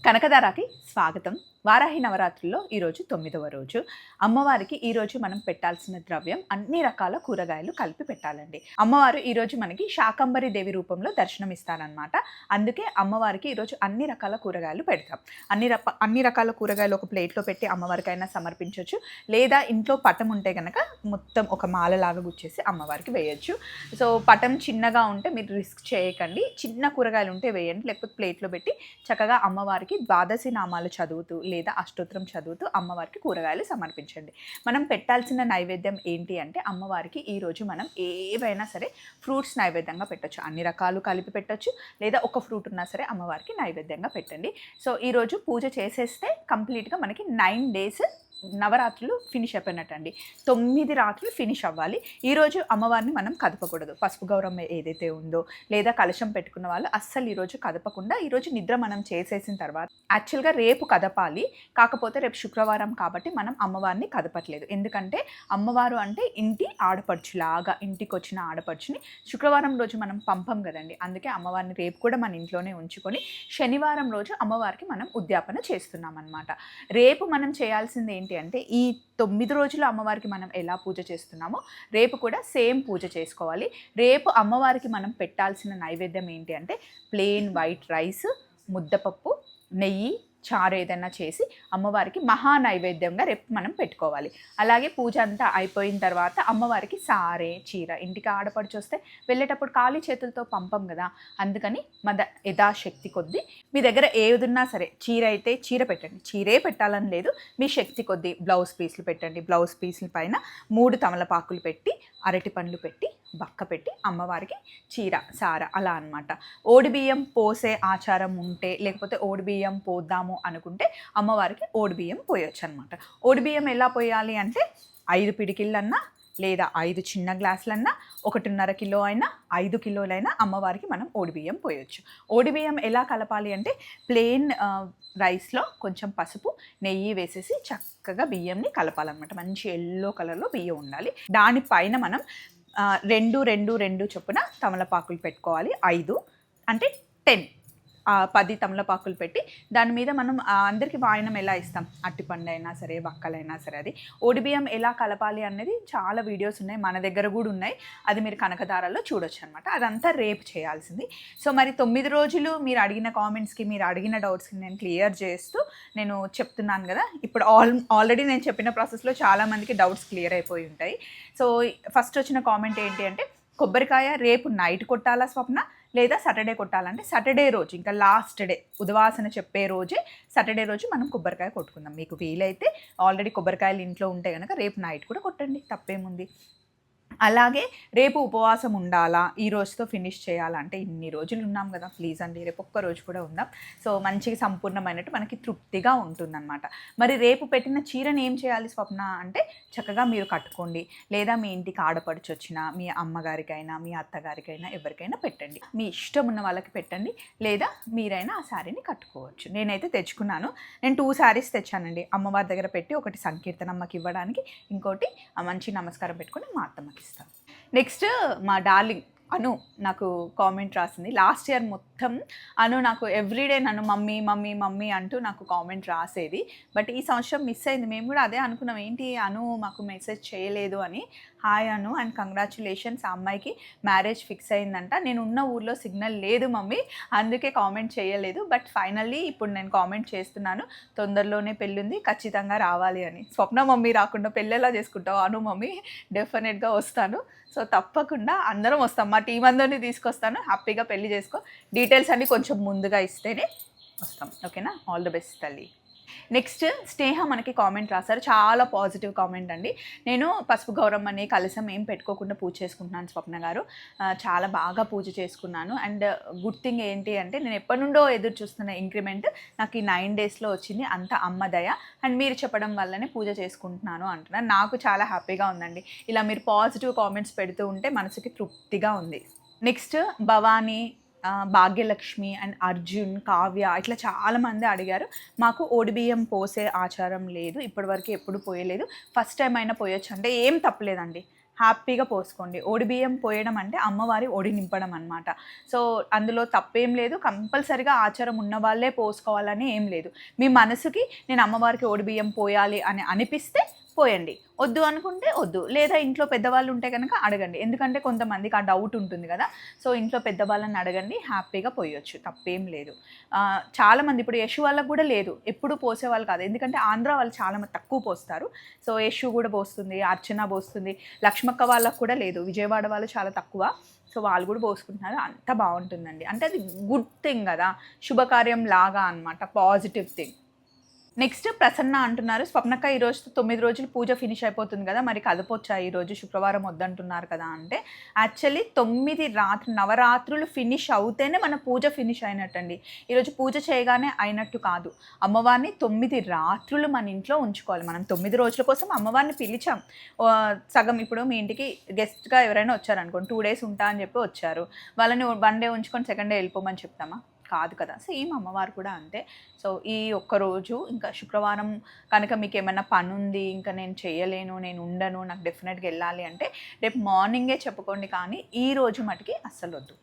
కనకదారాకి స్వాగతం. వారాహి నవరాత్రుల్లో ఈరోజు 9వ రోజు. అమ్మవారికి ఈరోజు మనం పెట్టాల్సిన ద్రవ్యం అన్ని రకాల కూరగాయలు కలిపి పెట్టాలండి. అమ్మవారు ఈరోజు మనకి శాకంబరి దేవి రూపంలో దర్శనమిస్తారనమాట. అందుకే అమ్మవారికి ఈరోజు అన్ని రకాల కూరగాయలు పెడతాం. అన్ని రకాల కూరగాయలు ఒక ప్లేట్లో పెట్టి అమ్మవారికైనా సమర్పించవచ్చు. లేదా ఇంట్లో పటం ఉంటే కనుక మొత్తం ఒక మాలలాగా గుచ్చేసి అమ్మవారికి వేయచ్చు. సో పటం చిన్నగా ఉంటే మీరు రిస్క్ చేయకండి. చిన్న కూరగాయలు ఉంటే వేయండి. లేకపోతే ప్లేట్లో పెట్టి చక్కగా అమ్మవారికి ద్వాదశి నామాలు చదువుతూ లేదా అష్టోత్తరం చదువుతూ అమ్మవారికి కూరగాయలు సమర్పించండి. మనం పెట్టాల్సిన నైవేద్యం ఏంటి అంటే అమ్మవారికి ఈరోజు మనం ఏవైనా సరే ఫ్రూట్స్ నైవేద్యంగా పెట్టచ్చు. అన్ని రకాలు కలిపి పెట్టచ్చు. లేదా ఒక ఫ్రూట్ ఉన్నా సరే అమ్మవారికి నైవేద్యంగా పెట్టండి. సో ఈరోజు పూజ చేసేస్తే కంప్లీట్గా మనకి 9 days నవరాత్రులు ఫినిష్ అయిపోయినట్టండి. 9 రాత్రులు ఫినిష్ అవ్వాలి. ఈరోజు అమ్మవారిని మనం కదపకూడదు. పసుపు గౌరమ్మ ఏదైతే ఉందో లేదా కలశం పెట్టుకున్న వాళ్ళు అస్సలు ఈరోజు కదపకుండా ఈరోజు నిద్ర మనం చేసేసిన తర్వాత యాక్చువల్గా రేపు కదపాలి. కాకపోతే రేపు శుక్రవారం కాబట్టి మనం అమ్మవారిని కదపట్లేదు. ఎందుకంటే అమ్మవారు అంటే ఇంటి ఆడపడుచులాగా, ఇంటికి వచ్చిన ఆడపడుచుని శుక్రవారం రోజు మనం పంపం కదండి. అందుకే అమ్మవారిని రేపు కూడా మన ఇంట్లోనే ఉంచుకొని శనివారం రోజు అమ్మవారికి మనం ఉద్యాపన చేస్తున్నాం అన్నమాట. రేపు మనం చేయాల్సింది ఏంటి అంటే ఈ 9 రోజులు అమ్మవారికి మనం ఎలా పూజ చేస్తున్నామో రేపు కూడా సేమ్ పూజ చేసుకోవాలి. రేపు అమ్మవారికి మనం పెట్టాల్సిన నైవేద్యం ఏంటి అంటే ప్లెయిన్ వైట్ రైస్, ముద్దపప్పు, నెయ్యి, చారు ఏదైనా చేసి అమ్మవారికి మహా నైవేద్యంగా రేపు మనం పెట్టుకోవాలి. అలాగే పూజ అంతా అయిపోయిన తర్వాత అమ్మవారికి సారే చీర, ఇంటికి ఆడపడుచు వస్తే వెళ్ళేటప్పుడు ఖాళీ చేతులతో పంపం కదా, అందుకని మన యథాశక్తి కొద్దీ మీ దగ్గర ఏదున్నా సరే చీర అయితే చీర పెట్టండి. చీరే పెట్టాలని లేదు, మీ శక్తి కొద్దీ బ్లౌజ్ పీస్లు పెట్టండి. బ్లౌజ్ పీస్ల పైన 3 తమలపాకులు పెట్టి, అరటి పండ్లు పెట్టి, బక్క పెట్టి అమ్మవారికి చీర సార అలా అనమాట. ఓడిబియ్యం పోసే ఆచారం ఉంటే లేకపోతే ఓడిబియ్యం పోద్దాము అనుకుంటే అమ్మవారికి ఓడిబియ్యం పోయొచ్చు అనమాట. ఓడిబియ్యం ఎలా పోయాలి అంటే 5 పిడికిళ్ళన్నా లేదా 5 చిన్న గ్లాసులన్నా 1.5 కిలో అయినా 5 కిలోలైనా అమ్మవారికి మనం ఓడిబియ్యం పోయొచ్చు. ఓడిబియ్యం ఎలా కలపాలి అంటే ప్లెయిన్ రైస్లో కొంచెం పసుపు, నెయ్యి వేసేసి చక్కగా బియ్యంని కలపాలన్నమాట. మంచి ఎల్లో కలర్లో బియ్యం ఉండాలి. దానిపైన మనం 2 చొప్పున తమలపాకులు పెట్టుకోవాలి. 5 అంటే 10 తమలపాకులు పెట్టి దాని మీద మనం అందరికీ వాయనం ఎలా ఇస్తాం, అట్టిపండు అయినా సరే వక్కలైనా సరే, అది ఓడిబియ్యం ఎలా కలపాలి అనేది చాలా వీడియోస్ ఉన్నాయి, మన దగ్గర కూడా ఉన్నాయి. అది మీరు కనకదారాల్లో చూడొచ్చు అనమాట. అదంతా రేపు చేయాల్సింది. సో మరి 9 రోజులు మీరు అడిగిన కామెంట్స్కి, మీరు అడిగిన డౌట్స్కి నేను క్లియర్ చేస్తూ నేను చెప్తున్నాను కదా. ఇప్పుడు ఆల్రెడీ నేను చెప్పిన ప్రాసెస్లో చాలామందికి డౌట్స్ క్లియర్ అయిపోయి ఉంటాయి. సో ఫస్ట్ వచ్చిన కామెంట్ ఏంటి అంటే కొబ్బరికాయ రేపు నైట్ కొట్టాలా స్వప్న, లేదా సాటర్డే కొట్టాలంటే సాటర్డే రోజు ఇంకా లాస్ట్ డే ఉద్వాసన చెప్పే రోజే సాటర్డే రోజు మనం కొబ్బరికాయ కొట్టుకుందాం. మీకు వీలైతే ఆల్రెడీ కొబ్బరికాయలు ఇంట్లో ఉంటే కనుక రేపు నైట్ కూడా కొట్టండి, తప్పేముంది. అలాగే రేపు ఉపవాసం ఉండాలా, ఈ రోజుతో ఫినిష్ చేయాలంటే ఇన్ని రోజులు ఉన్నాం కదా, ప్లీజ్ అండి రేపు ఒక్క రోజు కూడా ఉందాం. సో మంచిగా సంపూర్ణమైనట్టు మనకి తృప్తిగా ఉంటుందన్నమాట. మరి రేపు పెట్టిన చీరని ఏం చేయాలి స్వప్న అంటే చక్కగా మీరు కట్టుకోండి. లేదా మీ ఇంటికి ఆడపడుచు వచ్చినా మీ అమ్మగారికైనా మీ అత్తగారికైనా ఎవరికైనా పెట్టండి. మీ ఇష్టం ఉన్న వాళ్ళకి పెట్టండి. లేదా మీరైనా ఆ శారీని కట్టుకోవచ్చు. నేనైతే తెచ్చుకున్నాను. నేను 2 శారీస్ తెచ్చానండి. అమ్మవారి దగ్గర పెట్టి ఒకటి సంకీర్తనమ్మకి ఇవ్వడానికి, ఇంకోటి మంచి నమస్కారం పెట్టుకుని మా అత్తమ్మకి ఇస్తాను. నెక్స్ట్ మా డార్లింగ్ అను నాకు కామెంట్ రాసింది. లాస్ట్ ఇయర్ మొత్తం అను నాకు ఎవ్రీడే నన్ను మమ్మీ మమ్మీ మమ్మీ అంటూ నాకు కామెంట్ రాసేది. బట్ ఈ సంవత్సరం మిస్ అయింది. మేము కూడా అదే అనుకున్నాం, ఏంటి అను మాకు మెసేజ్ చేయలేదు అని. హాయ్ అను అండ్ కంగ్రాచులేషన్స్, ఆ అమ్మాయికి మ్యారేజ్ ఫిక్స్ అయిందంట. నేను ఉన్న ఊర్లో సిగ్నల్ లేదు మమ్మీ, అందుకే కామెంట్ చేయలేదు. బట్ ఫైనల్లీ ఇప్పుడు నేను కామెంట్ చేస్తున్నాను, తొందరలోనే పెళ్ళుంది, ఖచ్చితంగా రావాలి అని. స్వప్న మమ్మీ రాకుండా పెళ్ళెలా చేసుకుంటావు అను మమ్మీ, డెఫినెట్గా వస్తాను. సో తప్పకుండా అందరం వస్తాం, మా టీం అందరినీ తీసుకొస్తాను. హ్యాపీగా పెళ్లి చేసుకో. డీటెయిల్స్ అన్నీ కొంచెం ముందుగా ఇస్తేనే వస్తాం, ఓకేనా? ఆల్ ద బెస్ట్ తల్లి. నెక్స్ట్ స్నేహ మనకి కామెంట్ రాశారు. చాలా పాజిటివ్ కామెంట్ అండి. నేను పసుపు గౌరమ్మని కలశం ఏం పెట్టుకోకుండా పూజ చేసుకుంటున్నాను స్వప్న గారు. చాలా బాగా పూజ చేసుకున్నాను. అండ్ గుడ్ థింగ్ ఏంటి అంటే నేను ఎప్పటి నుండో ఎదురు చూస్తున్న ఇంక్రిమెంట్ నాకు ఈ 9 daysలో వచ్చింది. అంత అమ్మ దయ. అండ్ మీరు చెప్పడం వల్లనే పూజ చేసుకుంటున్నాను అంటున్నాను. నాకు చాలా హ్యాపీగా ఉందండి. ఇలా మీరు పాజిటివ్ కామెంట్స్ పెడుతూ ఉంటే మనసుకి తృప్తిగా ఉంది. నెక్స్ట్ భవానీ, భాగ్యలక్ష్మి అండ్ అర్జున్, కావ్య ఇట్లా చాలామంది అడిగారు. మాకు ఓడిబియ్యం పోసే ఆచారం లేదు, ఇప్పటివరకు ఎప్పుడు పోయలేదు, ఫస్ట్ టైం అయినా పోయొచ్చు అంటే ఏం తప్పలేదండి. హ్యాపీగా పోసుకోండి. ఒడి బియ్యం పోయడం అంటే అమ్మవారి ఒడి నింపడం అనమాట. సో అందులో తప్పేం లేదు. కంపల్సరీగా ఆచారం ఉన్న వాళ్ళే పోసుకోవాలని ఏం లేదు. మీ మనసుకి నేను అమ్మవారికి ఒడి బియ్యం పోయాలి అని అనిపిస్తే పోయండి. వద్దు అనుకుంటే వద్దు. లేదా ఇంట్లో పెద్దవాళ్ళు ఉంటే కనుక అడగండి. ఎందుకంటే కొంతమందికి ఆ డౌట్ ఉంటుంది కదా. సో ఇంట్లో పెద్దవాళ్ళని అడగండి, హ్యాపీగా పోయొచ్చు, తప్పేం లేదు. చాలామంది ఇప్పుడు యశు వాళ్ళకు కూడా లేదు, ఎప్పుడు పోసేవాళ్ళు కాదు. ఎందుకంటే ఆంధ్ర వాళ్ళు చాలా తక్కువ పోస్తారు. సో యశు కూడా పోస్తుంది, అర్చన పోస్తుంది, లక్ష్మక్క వాళ్ళకు కూడా లేదు, విజయవాడ వాళ్ళు చాలా తక్కువ. సో వాళ్ళు కూడా పోసుకుంటున్నారు. అంత బాగుంటుందండి. అంటే అది గుడ్ థింగ్ కదా, శుభకార్యం లాగా అనమాట, పాజిటివ్ థింగ్. నెక్స్ట్ ప్రసన్న అంటున్నారు, స్వప్నక్క ఈరోజు 9 రోజులు పూజ ఫినిష్ అయిపోతుంది కదా, మరి కదపొచ్చా ఈరోజు, శుక్రవారం వద్దంటున్నారు కదా అంటే, యాక్చువల్లీ 9 నవరాత్రులు ఫినిష్ అవుతేనే మన పూజ ఫినిష్ అయినట్టండి. ఈరోజు పూజ చేయగానే అయినట్టు కాదు. అమ్మవారిని 9 రాత్రులు మన ఇంట్లో ఉంచుకోవాలి. మనం 9 రోజుల కోసం అమ్మవారిని పిలిచాం. సగం ఇప్పుడు మీ ఇంటికి గెస్ట్గా ఎవరైనా వచ్చారనుకోండి, 2 డేస్ ఉంటా అని చెప్పి వచ్చారు, వాళ్ళని 1 డే ఉంచుకొని 2nd డే వెళ్ళిపోమని చెప్తామా? కాదు కదా. సేమ్ అమ్మవారు కూడా అంతే. సో ఈ ఒక్కరోజు ఇంకా శుక్రవారం కనుక మీకు ఏమైనా పని ఉంది, ఇంకా నేను చేయలేను, నేను ఉండను, నాకు డెఫినెట్గా వెళ్ళాలి అంటే రేపు మార్నింగే చెప్పుకోండి, కానీ ఈ రోజు మటుకి అస్సలు వద్దు.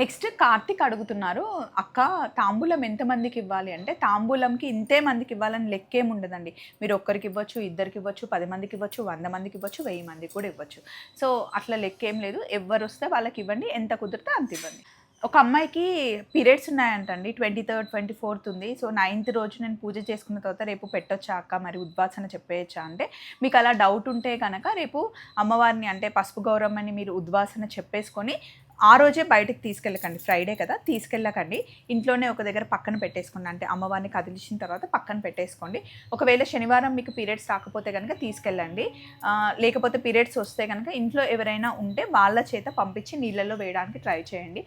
నెక్స్ట్ కార్తిక్ అడుగుతున్నారు, అక్క తాంబూలం ఎంతమందికి ఇవ్వాలి అంటే, తాంబూలంకి ఇంతే మందికి ఇవ్వాలని లెక్కేం ఉండదండి. మీరు ఒక్కరికి ఇవ్వచ్చు, ఇద్దరికి ఇవ్వచ్చు, 10 మందికి ఇవ్వచ్చు, 100 మందికి ఇవ్వచ్చు, 1000 మందికి కూడా ఇవ్వచ్చు. సో అట్లా లెక్కేం లేదు. ఎవరు వస్తే వాళ్ళకి ఇవ్వండి, ఎంత కుదిరితే అంత ఇవ్వండి. ఒక అమ్మాయికి పీరియడ్స్ ఉన్నాయంటండి, 23rd 24th ఉంది. సో 9th రోజు నేను పూజ చేసుకున్న తర్వాత రేపు పెట్టొచ్చా అక్క, మరి ఉద్వాసన చెప్పేయచ్చా అంటే, మీకు అలా డౌట్ ఉంటే కనుక రేపు అమ్మవారిని అంటే పసుపు గౌరమ్మని మీరు ఉద్వాసన చెప్పేసుకొని ఆ రోజే బయటకు తీసుకెళ్ళకండి. ఫ్రైడే కదా, తీసుకెళ్ళకండి. ఇంట్లోనే ఒక దగ్గర పక్కన పెట్టేసుకోండి. అంటే అమ్మవారిని కదిలించిన తర్వాత పక్కన పెట్టేసుకోండి. ఒకవేళ శనివారం మీకు పీరియడ్స్ రాకపోతే కనుక తీసుకెళ్ళండి. లేకపోతే పీరియడ్స్ వస్తే కనుక ఇంట్లో ఎవరైనా ఉంటే వాళ్ళ చేత పంపించి నీళ్ళల్లో వేయడానికి ట్రై చేయండి.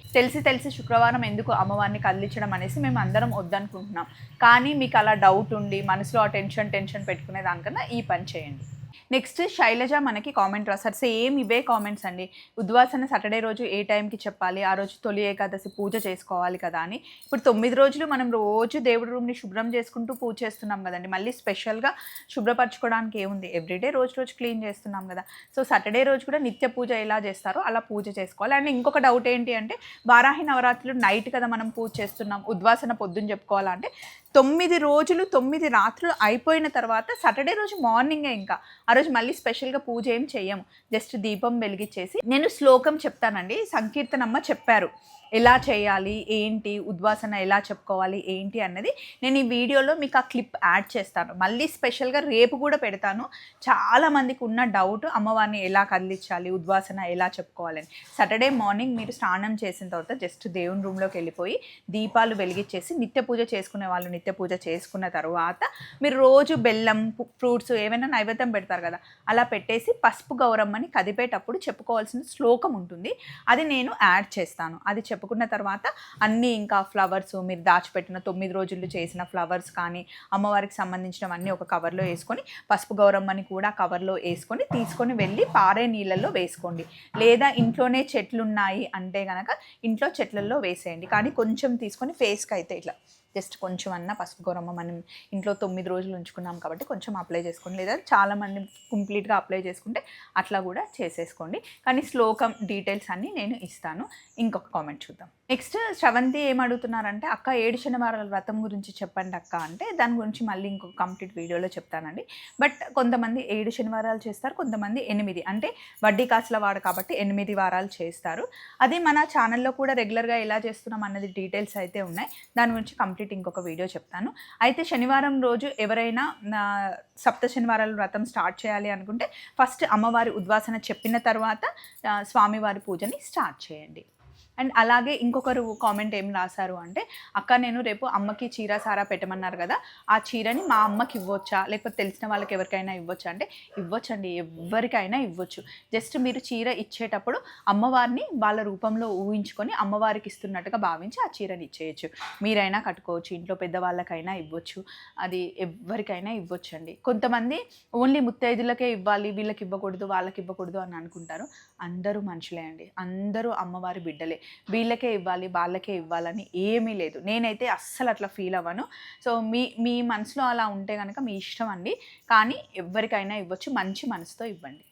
తెలిసి శుక్రవారం ఎందుకు అమ్మవారిని కదిలించడం అనేసి మేము అందరం వద్దనుకుంటున్నాం. కానీ మీకు అలా డౌట్ ఉండి మనసులో ఆ టెన్షన్ పెట్టుకునే దానికన్నా ఈ పని చేయండి. నెక్స్ట్ శైలజ మనకి కామెంట్ రాశారు, సేమ్ ఇవే కామెంట్స్ అండి. ఉద్వాసన సాటర్డే రోజు ఏ టైంకి చెప్పాలి, ఆ రోజు తొలి ఏకాదశి పూజ చేసుకోవాలి కదా అని. ఇప్పుడు 9 రోజులు మనం రోజు దేవుడి రూమ్ని శుభ్రం చేసుకుంటూ పూజ చేస్తున్నాం కదండి. మళ్ళీ స్పెషల్గా శుభ్రపరచుకోవడానికి ఏముంది, ఎవ్రీడే రోజు క్లీన్ చేస్తున్నాం కదా. సో సాటర్డే రోజు కూడా నిత్య పూజ ఎలా చేస్తారో అలా పూజ చేసుకోవాలి. అండ్ ఇంకొక డౌట్ ఏంటి అంటే, వారాహి నవరాత్రులు నైట్ కదా మనం పూజ చేస్తున్నాం, ఉద్వాసన పొద్దున్న చెప్పుకోవాలంటే 9 రోజులు 9 రాత్రులు అయిపోయిన తర్వాత సాటర్డే రోజు మార్నింగే, ఇంకా ఆ రోజు మళ్ళీ స్పెషల్గా పూజ ఏం చెయ్యము, జస్ట్ దీపం వెలిగించేసి నేను శ్లోకం చెప్తానండి. సంకీర్తనమ్మ చెప్పారు ఎలా చేయాలి, ఏంటి ఉద్వాసన ఎలా చెప్పుకోవాలి ఏంటి అన్నది. నేను ఈ వీడియోలో మీకు ఆ క్లిప్ యాడ్ చేస్తాను. మళ్ళీ స్పెషల్గా రేపు కూడా పెడతాను. చాలామందికి ఉన్న డౌట్ అమ్మవారిని ఎలా కదిలించాలి, ఉద్వాసన ఎలా చెప్పుకోవాలని. సాటర్డే మార్నింగ్ మీరు స్నానం చేసిన తర్వాత జస్ట్ దేవుని రూమ్లోకి వెళ్ళిపోయి దీపాలు వెలిగించేసి నిత్య పూజ చేసుకునే వాళ్ళు నిత్య పూజ చేసుకున్న తర్వాత మీరు రోజు బెల్లం ఫ్రూట్స్ ఏమైనా నైవేద్యం పెడతారు కదా, అలా పెట్టేసి పసుపు గౌరమ్మని కదిపేటప్పుడు చెప్పుకోవాల్సిన శ్లోకం ఉంటుంది. అది నేను యాడ్ చేస్తాను. అది చెప్పుకున్న తర్వాత అన్నీ ఇంకా ఫ్లవర్స్ మీరు దాచిపెట్టిన 9 రోజులు చేసిన ఫ్లవర్స్ కానీ అమ్మవారికి సంబంధించినవన్నీ ఒక కవర్లో వేసుకొని పసుపు గౌరమ్మని కూడా కవర్లో వేసుకొని తీసుకొని వెళ్ళి పారే నీళ్ళల్లో వేసుకోండి. లేదా ఇంట్లోనే చెట్లు ఉన్నాయి అంటే కనుక ఇంట్లో చెట్లల్లో వేసేయండి. కానీ కొంచెం తీసుకొని ఫేస్కి అయితే ఇట్లా జస్ట్ కొంచెం అన్న పసుపు గౌరమ్మ మనం ఇంట్లో 9 రోజులు ఉంచుకున్నాం కాబట్టి కొంచెం అప్లై చేసుకోండి. లేదా చాలామంది కంప్లీట్గా అప్లై చేసుకుంటే అట్లా కూడా చేసేసుకోండి. కానీ శ్లోకం డీటెయిల్స్ అన్నీ నేను ఇస్తాను. ఇంకొక కామెంట్ చూద్దాం. నెక్స్ట్ శ్రవంతి ఏమడుగుతున్నారంటే, అక్క 7 శనివారాల వ్రతం గురించి చెప్పండి అక్క అంటే, దాని గురించి మళ్ళీ ఇంకొక కంప్లీట్ వీడియోలో చెప్తానండి. బట్ కొంతమంది 7 శనివారాలు చేస్తారు, కొంతమంది 8, అంటే వడ్డీ కాసుల వాడు కాబట్టి 8 వారాలు చేస్తారు. అది మన ఛానల్లో కూడా రెగ్యులర్గా ఎలా చేస్తున్నాం అన్నది డీటెయిల్స్ అయితే ఉన్నాయి. దాని గురించి కంప్లీట్ ఇంకొక వీడియో చెప్తాను. అయితే శనివారం రోజు ఎవరైనా సప్త శనివారాల వ్రతం స్టార్ట్ చేయాలి అనుకుంటే ఫస్ట్ అమ్మవారి ఉద్వాసన చెప్పిన తర్వాత స్వామివారి పూజని స్టార్ట్ చేయండి. అండ్ అలాగే ఇంకొకరు కామెంట్ ఏం రాశారు అంటే, అక్క నేను రేపు అమ్మకి చీర సారా పెట్టమన్నారు కదా, ఆ చీరని మా అమ్మకి ఇవ్వచ్చా, లేకపోతే తెలిసిన వాళ్ళకి ఎవరికైనా ఇవ్వచ్చా అంటే, ఇవ్వచ్చండి, ఎవరికైనా ఇవ్వచ్చు. జస్ట్ మీరు చీర ఇచ్చేటప్పుడు అమ్మవారిని వాళ్ళ రూపంలో ఊహించుకొని అమ్మవారికి ఇస్తున్నట్టుగా భావించి ఆ చీరని ఇచ్చేయచ్చు. మీరైనా కట్టుకోవచ్చు, ఇంట్లో పెద్దవాళ్ళకైనా ఇవ్వచ్చు, అది ఎవరికైనా ఇవ్వచ్చండి. కొంతమంది ఓన్లీ ముత్తైదులకే ఇవ్వాలి, వీళ్ళకి ఇవ్వకూడదు వాళ్ళకి ఇవ్వకూడదు అని అనుకుంటారు. అందరూ మనుషులే అండి, అందరూ అమ్మవారి బిడ్డలే. వీళ్ళకే ఇవ్వాలి వాళ్ళకే ఇవ్వాలని ఏమీ లేదు. నేనైతే అస్సలు అట్లా ఫీల్ అవ్వను. సో మీ మనసులో అలా ఉంటే కనుక మీ ఇష్టం అండి. కానీ ఎవరికైనా ఇవ్వచ్చు, మంచి మనసుతో ఇవ్వండి.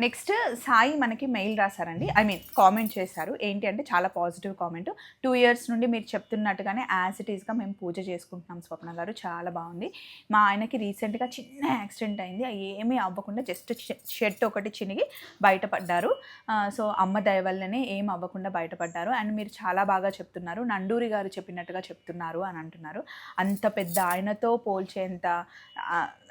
నెక్స్ట్ సాయి మనకి మెయిల్ రాశారండి, ఐ మీన్ కామెంట్ చేశారు. ఏంటి అంటే చాలా పాజిటివ్ కామెంట్. 2 ఇయర్స్ నుండి మీరు చెప్తున్నట్టుగానే యాజ్ ఇట్ ఈస్గా మేము పూజ చేసుకుంటున్నాం స్వప్న గారు, చాలా బాగుంది. మా ఆయనకి రీసెంట్గా చిన్న యాక్సిడెంట్ అయింది, ఏమీ అవ్వకుండా జస్ట్ షర్ట్ ఒకటి చినిగి బయటపడ్డారు. సో అమ్మ దయ వల్లనే ఏం అవ్వకుండా బయటపడ్డారు. అండ్ మీరు చాలా బాగా చెప్తున్నారు, నండూరి గారు చెప్పినట్టుగా చెప్తున్నారు అని అంటున్నారు. అంత పెద్ద ఆయనతో పోల్చేంత,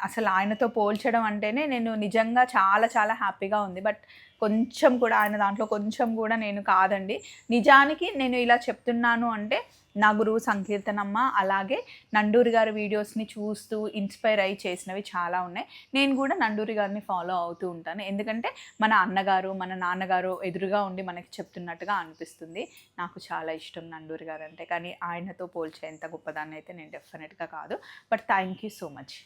అసలు ఆయనతో పోల్చడం అంటేనే నేను నిజంగా చాలా చాలా హ్యాపీగా ఉంది. బట్ కొంచెం కూడా ఆయన దాంట్లో కొంచెం కూడా నేను కాదండి. నిజానికి నేను ఇలా చెప్తున్నాను అంటే నా గురువు సంకీర్తనమ్మ, అలాగే నండూరి గారి వీడియోస్ని చూస్తూ ఇన్స్పైర్ అయ్యి చేసినవి చాలా ఉన్నాయి. నేను కూడా నండూరి గారిని ఫాలో అవుతూ ఉంటాను, ఎందుకంటే మన అన్నగారు మన నాన్నగారు ఎదురుగా ఉండి మనకి చెప్తున్నట్టుగా అనిపిస్తుంది. నాకు చాలా ఇష్టం నండూరి గారు అంటే, కానీ ఆయనతో పోల్చేంత గొప్పదాన్ని అయితే నేను డెఫినెట్గా కాదు. But thank you so much.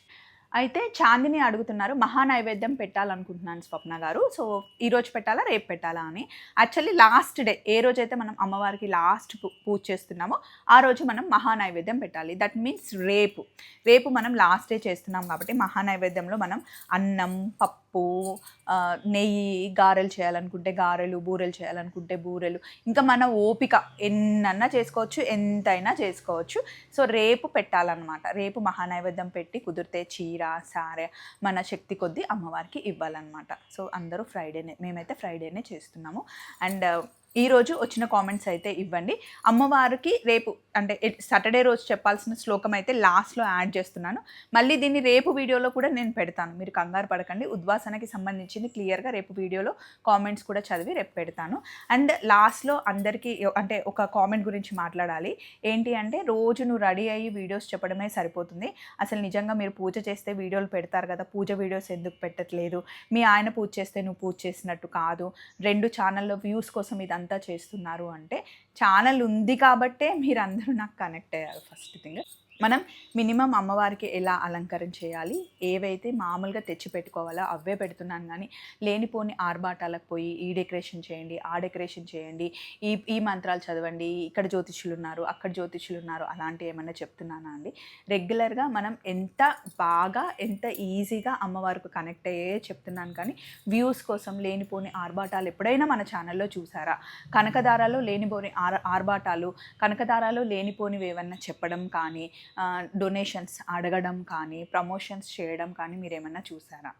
అయితే చాందిని అడుగుతున్నారు, మహానైవేద్యం పెట్టాలనుకుంటున్నాను స్వప్న గారు, సో ఈరోజు పెట్టాలా రేపు పెట్టాలా అని. యాక్చువల్లీ లాస్ట్ డే, ఏ రోజైతే మనం అమ్మవారికి లాస్ట్ పూజ చేస్తున్నామో ఆ రోజు మనం మహానైవేద్యం పెట్టాలి. దట్ మీన్స్ రేపు మనం లాస్ట్ డే చేస్తున్నాం కాబట్టి మహానైవేద్యంలో మనం అన్నం, పప్పు, నెయ్యి, గారెలు చేయాలనుకుంటే గారెలు, బూరెలు చేయాలనుకుంటే బూరెలు, ఇంకా మన ఓపిక ఎన్నన్నా చేసుకోవచ్చు, ఎంతైనా చేసుకోవచ్చు. సో రేపు పెట్టాలన్నమాట. రేపు మహానైవేద్యం పెట్టి కుదిరితే చీర, సారె మన శక్తి కొద్దీ అమ్మవారికి ఇవ్వాలన్నమాట. సో అందరూ ఫ్రైడేనే, మేమైతే ఫ్రైడేనే చేస్తున్నాము. అండ్ ఈరోజు వచ్చిన కామెంట్స్ అయితే ఇవ్వండి. అమ్మవారికి రేపు అంటే సాటర్డే రోజు చెప్పాల్సిన శ్లోకం అయితే లాస్ట్లో యాడ్ చేస్తున్నాను. మళ్ళీ దీన్ని రేపు వీడియోలో కూడా నేను పెడతాను, మీరు కంగారు పడకండి. ఉద్వాసనకి సంబంధించింది క్లియర్గా రేపు వీడియోలో కామెంట్స్ కూడా చదివి రేపు పెడతాను. అండ్ లాస్ట్లో అందరికీ అంటే ఒక కామెంట్ గురించి మాట్లాడాలి. ఏంటి అంటే, రోజు నువ్వు రెడీ అయ్యి వీడియోస్ చెప్పడమే సరిపోతుంది, అసలు నిజంగా మీరు పూజ చేస్తే వీడియోలు పెడతారు కదా, పూజ వీడియోస్ ఎందుకు పెట్టట్లేదు? మీ ఆయన పూజ చేస్తే నువ్వు పూజ చేసినట్టు కాదు, 2 ఛానల్లో వ్యూస్ కోసం ఇదంతా చేస్తున్నారు అంటే, ఛానల్ ఉంది కాబట్టే మీరు అందరూ నాకు కనెక్ట్ అయ్యారు. ఫస్ట్ థింగ్, మనం మినిమం అమ్మవారికి ఎలా అలంకరణ చేయాలి, ఏవైతే మామూలుగా తెచ్చి పెట్టుకోవాలో అవే పెడుతున్నాను, కానీ లేనిపోని ఆర్భాటాలకు పోయి ఈ డెకరేషన్ చేయండి, ఆ డెకరేషన్ చేయండి, ఈ మంత్రాలు చదవండి, ఇక్కడ జ్యోతిష్యులు ఉన్నారు, అక్కడ జ్యోతిష్యులు ఉన్నారు, అలాంటివి ఏమన్నా చెప్తున్నానా అండి? రెగ్యులర్గా మనం ఎంత బాగా ఎంత ఈజీగా అమ్మవారికి కనెక్ట్ అయ్యే చెప్తున్నాను, కానీ వ్యూస్ కోసం లేనిపోని ఆర్భాటాలు ఎప్పుడైనా మన ఛానల్లో చూసారా? కనకదారాలో లేనిపోని ఆర్భాటాలు, కనకదారాలో లేనిపోనివి ఏమన్నా చెప్పడం కానీ, డొనేషన్స్ అడగడం కానీ, ప్రమోషన్స్ చేయడం కానీ మీరేమన్నా చూసారా?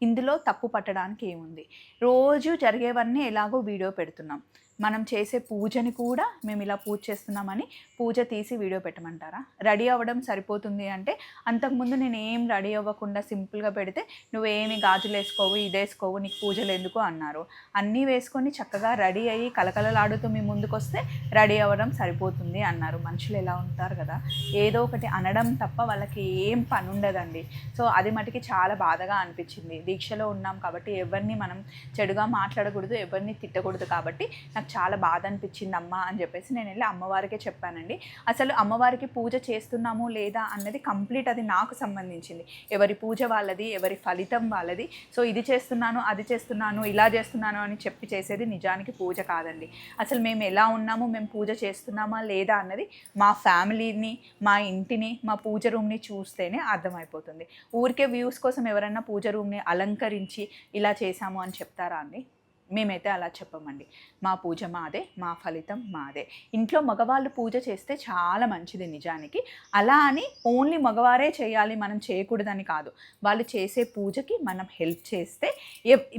ఇందులో తప్పు పట్టడానికి ఏముంది? రోజు జరిగేవన్నీ ఎలాగో వీడియో పెడుతున్నాం. మనం చేసే పూజని కూడా మేము ఇలా పూజ చేస్తున్నామని పూజ తీసి వీడియో పెట్టమంటారా? రెడీ అవ్వడం సరిపోతుంది అంటే, అంతకుముందు నేను ఏం రెడీ అవ్వకుండా సింపుల్గా పెడితే నువ్వేమి గాజులు వేసుకోవు, ఇది వేసుకోవు, నీకు పూజలు ఎందుకు అన్నారు. అన్నీ వేసుకొని చక్కగా రెడీ అయ్యి కలకలలాడుతూ మీ ముందుకు వస్తే రెడీ అవ్వడం సరిపోతుంది అన్నారు. మనుషులు ఎలా ఉంటారు కదా, ఏదో ఒకటి అనడం తప్ప వాళ్ళకి ఏం పని ఉండదండి. సో అది మటుకి చాలా బాధగా అనిపించింది. దీక్షలో ఉన్నాం కాబట్టి ఎవరిని మనం చెడుగా మాట్లాడకూడదు, ఎవరిని తిట్టకూడదు, కాబట్టి నాకు చాలా బాధ అనిపించింది అమ్మ అని చెప్పేసి నేను వెళ్ళి అమ్మవారికే చెప్పానండి. అసలు అమ్మవారికి పూజ చేస్తున్నాము లేదా అన్నది కంప్లీట్ అది నాకు సంబంధించింది. ఎవరి పూజ వాళ్ళది, ఎవరి ఫలితం వాళ్ళది. సో ఇది చేస్తున్నాను, అది చేస్తున్నాను, ఇలా చేస్తున్నాను అని చెప్పి చేసేది నిజానికి పూజ కాదండి. అసలు మేము ఎలా ఉన్నాము, మేము పూజ చేస్తున్నామా లేదా అన్నది మా ఫ్యామిలీని, మా ఇంటిని, మా పూజ రూమ్ని చూస్తేనే అర్థమైపోతుంది. ఊరికే వ్యూస్ కోసం ఎవరైనా పూజ రూమ్ని అలంకరించి ఇలా చేశాము అని చెప్తారా అండి? మేమైతే అలా చెప్పమండి. మా పూజ మాదే, మా ఫలితం మాదే. ఇంట్లో మగవాళ్ళు పూజ చేస్తే చాలా మంచిది నిజానికి. అలా అని ఓన్లీ మగవారే చేయాలి, మనం చేయకూడదని కాదు. వాళ్ళు చేసే పూజకి మనం హెల్ప్ చేస్తే,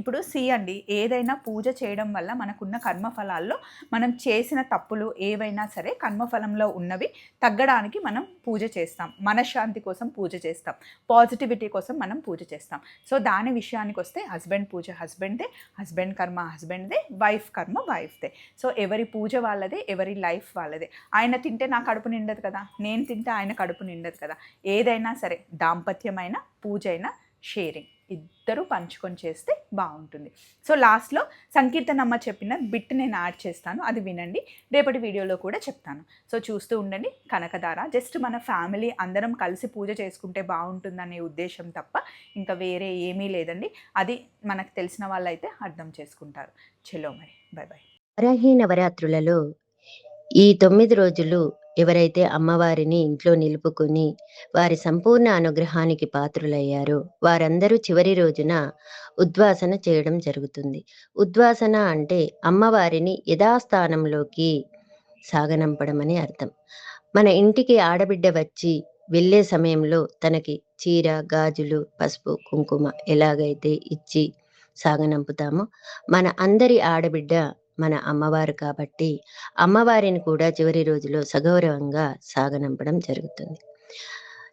ఇప్పుడు అండి, ఏదైనా పూజ చేయడం వల్ల మనకున్న కర్మఫలాల్లో మనం చేసిన తప్పులు ఏవైనా సరే కర్మఫలంలో ఉన్నవి తగ్గడానికి మనం పూజ చేస్తాం. మనశ్శాంతి కోసం పూజ చేస్తాం, పాజిటివిటీ కోసం మనం పూజ చేస్తాం. సో దాని విషయానికి వస్తే హస్బెండ్ పూజ హస్బెండ్దే, హస్బెండ్ కర్మ హస్బెండ్దే, వైఫ్ కర్మ వైఫ్దే. సో ఎవరి పూజ వాళ్ళదే, ఎవరి లైఫ్ వాళ్ళదే. ఆయన తింటే నా కడుపు నిండదు కదా, నేను తింటే ఆయన కడుపు నిండదు కదా. ఏదైనా సరే, దాంపత్యమైన పూజ అయినా షేరింగ్, ఇద్దరు పంచుకొని చేస్తే బాగుంటుంది. సో లాస్ట్లో సంకీర్తనమ్మ చెప్పిన బిట్ నేను యాడ్ చేస్తాను, అది వినండి. రేపటి వీడియోలో కూడా చెప్తాను. సో చూస్తూ ఉండండి. కనకదార జస్ట్ మన ఫ్యామిలీ అందరం కలిసి పూజ చేసుకుంటే బాగుంటుందనే ఉద్దేశం తప్ప ఇంకా వేరే ఏమీ లేదండి. అది మనకు తెలిసిన వాళ్ళైతే అర్థం చేసుకుంటారు. చలో మరి, బై బై. వారాహి నవరాత్రులలో ఈ 9 రోజులు ఎవరైతే అమ్మవారిని ఇంట్లో నిలుపుకొని వారి సంపూర్ణ అనుగ్రహానికి పాత్రులయ్యారో వారందరూ చివరి రోజున ఉద్వాసన చేయడం జరుగుతుంది. ఉద్వాసన అంటే అమ్మవారిని యథాస్థానంలోకి సాగనంపడమని అర్థం. మన ఇంటికి ఆడబిడ్డ వచ్చి వెళ్ళే సమయంలో తనకి చీర, గాజులు, పసుపు, కుంకుమ ఎలాగైతే ఇచ్చి సాగనంపుతామో మన అందరి ఆడబిడ్డ మన అమ్మవారు కాబట్టి అమ్మవారిని కూడా చివరి రోజులో సగౌరవంగా సాగనంపడం జరుగుతుంది.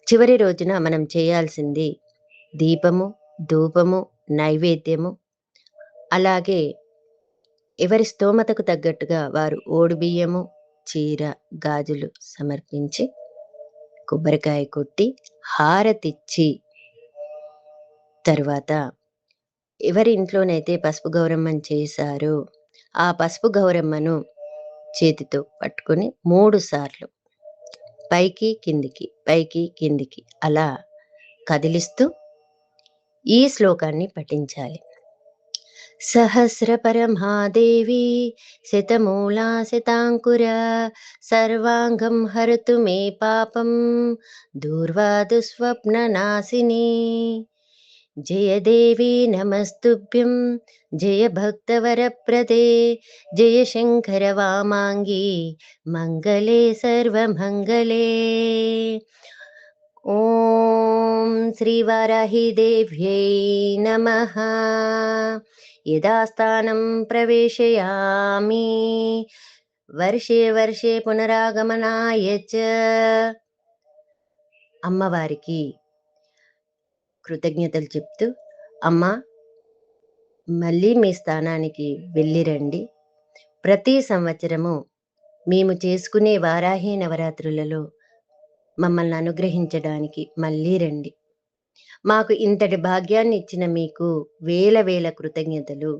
చివరి రోజున మనం చేయాల్సింది దీపము, ధూపము, నైవేద్యము, అలాగే ఎవరి స్తోమతకు తగ్గట్టుగా వారు ఓడిబియ్యము, చీర, గాజులు సమర్పించి కొబ్బరికాయ కొట్టి హారతిచ్చి తరువాత ఎవరి ఇంట్లోనైతే పసుపు గౌరమ్మని చేశారో ఆ పసుపు గౌరమ్మను చేతితో పట్టుకొని 3 సార్లు పైకి కిందికి పైకి కిందికి అలా కదిలిస్తూ ఈ శ్లోకాన్ని పఠించాలి. సహస్రపరమాదేవి శతమూలా శతాంకురా సర్వాంగం హరతు మే పాపం దూర్వా దుస్వప్ననాశిని. జయ దేవి నమస్తుభ్యం జయ భక్తవరప్రదే జయ శంకర వామాంగి మంగళే సర్వమంగళే. ఓం శ్రీవారాహిదేవ్యై నమః. యథాస్థానం ప్రవేశయామి వర్షే వర్షే పునరాగమనాయ చ. అమ్మవారికి కృతజ్ఞతలు చెప్తూ అమ్మ మళ్ళీ మీ స్థానానికి వెళ్ళిరండి. ప్రతి సంవత్సరము మేము చేసుకునే వారాహి నవరాత్రులలో మమ్మల్ని అనుగ్రహించడానికి మళ్ళీ రండి. మాకు ఇంతటి భాగ్యాన్ని ఇచ్చిన మీకు వేల వేల కృతజ్ఞతలు.